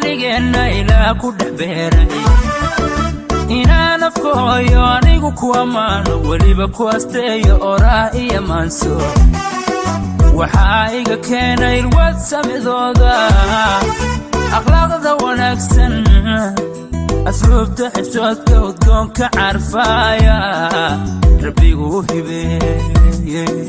arligeena ilaa ku dhabeeray inaan afkooyo anigu ku amaano waliba ku asteeyo oraa iyo maanso waxaa iga keenay ilwad samidooda akhlaaqda wanaagsan asluubta xishoodka udgoonka carfaaya rabbigu u hibeeyey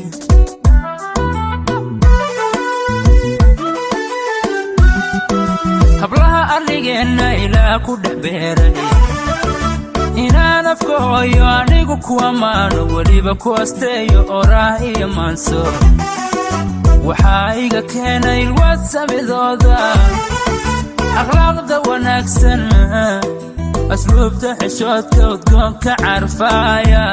hablaha arligeena ilaa ku dhabeeray inaan afkooyo anigu ku amaano waliba ku asteeyo oraa iyo maanso waxaa iga keenay ilwad samidooda akhlaaqda wanaagsan asluubta xishoodka udgoonka carfaaya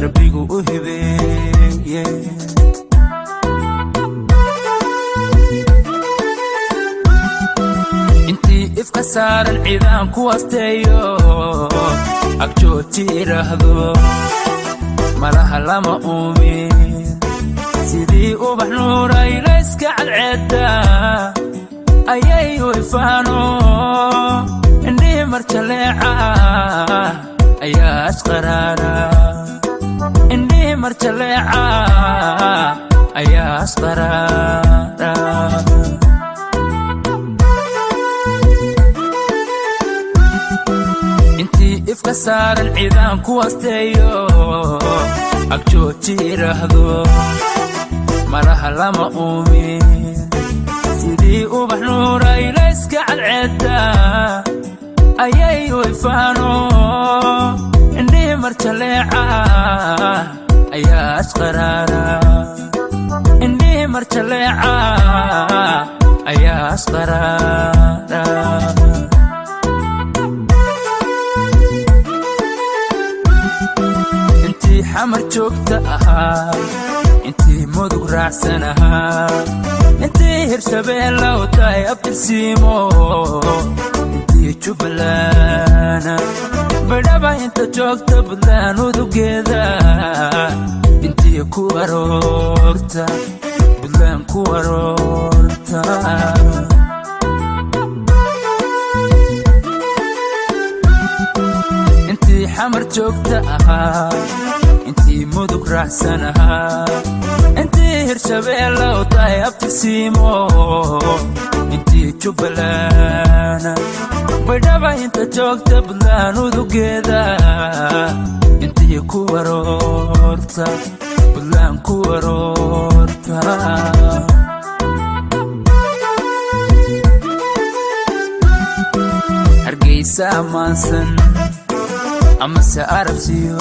rabbigu u hibeeyey intii ifka saaran ciidaan ku asteeyo agjooti iraahdo malaha lama uumin sidii ubax nuuray layska cadceedda ayay u ifaano indhihi marjaleeca ayaa asqaraara indhihi marjaleeca ayaa asqaraara intii ifka saaran ciidaan ku asteeyo agjooti iraahdo malaha lama uumin sidii ubax nuuray layska cadceedda ayay u ifaano indhihi marjaleeca ayaa asqaraara indhihi marjaleeca ayaa asqaraara intii xamar joogta ahaa intii mudug raacsan ahaa intii hirshabeella u tahay abtirsiimo intii jubbalana badhaba inta joogta buntland udugeeda intii ku aroorta buntland ku aroorta intii xamar joogta ahaa intii mudug raacsan ahaa intii hirshabeella u tahay abtirsiimo intii jubbalana badhaba inta joogta buntland udugeeda intii ku aroorta buntland ku aroorta hargeysa ammaansan amase arabsiyo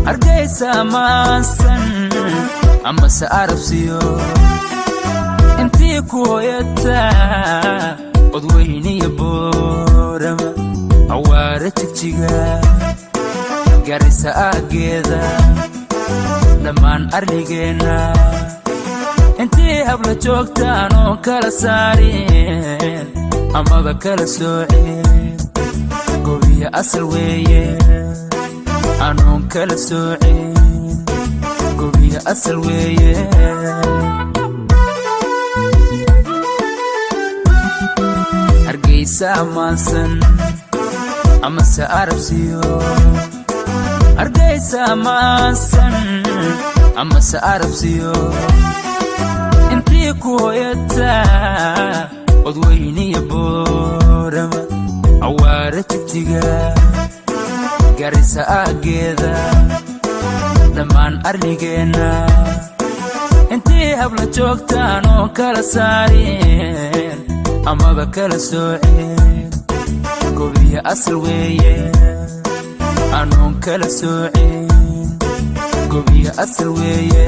hargeysa ammaansan amase arabsiyo intii ku hooyata odweyniya boorama awaara jigjiga garisa aageeda dhammaan arligeena intii habla joogtaan oo kala saarin amaba kala soocin gobiya asal weeye anoon kala soocin gobiya asal weeye hargeysa ammaansan amase arabsiyo hargeysa ammaansan amase arabsiyo intii ku hooyata odweyniya boorama awaara jigjiga garisa aageeda dhammaan arligeena intii habla joogtaan oo kala saarin amaba kala soocin gobiya asal weeye anoon kala soocin gobiya asal weeye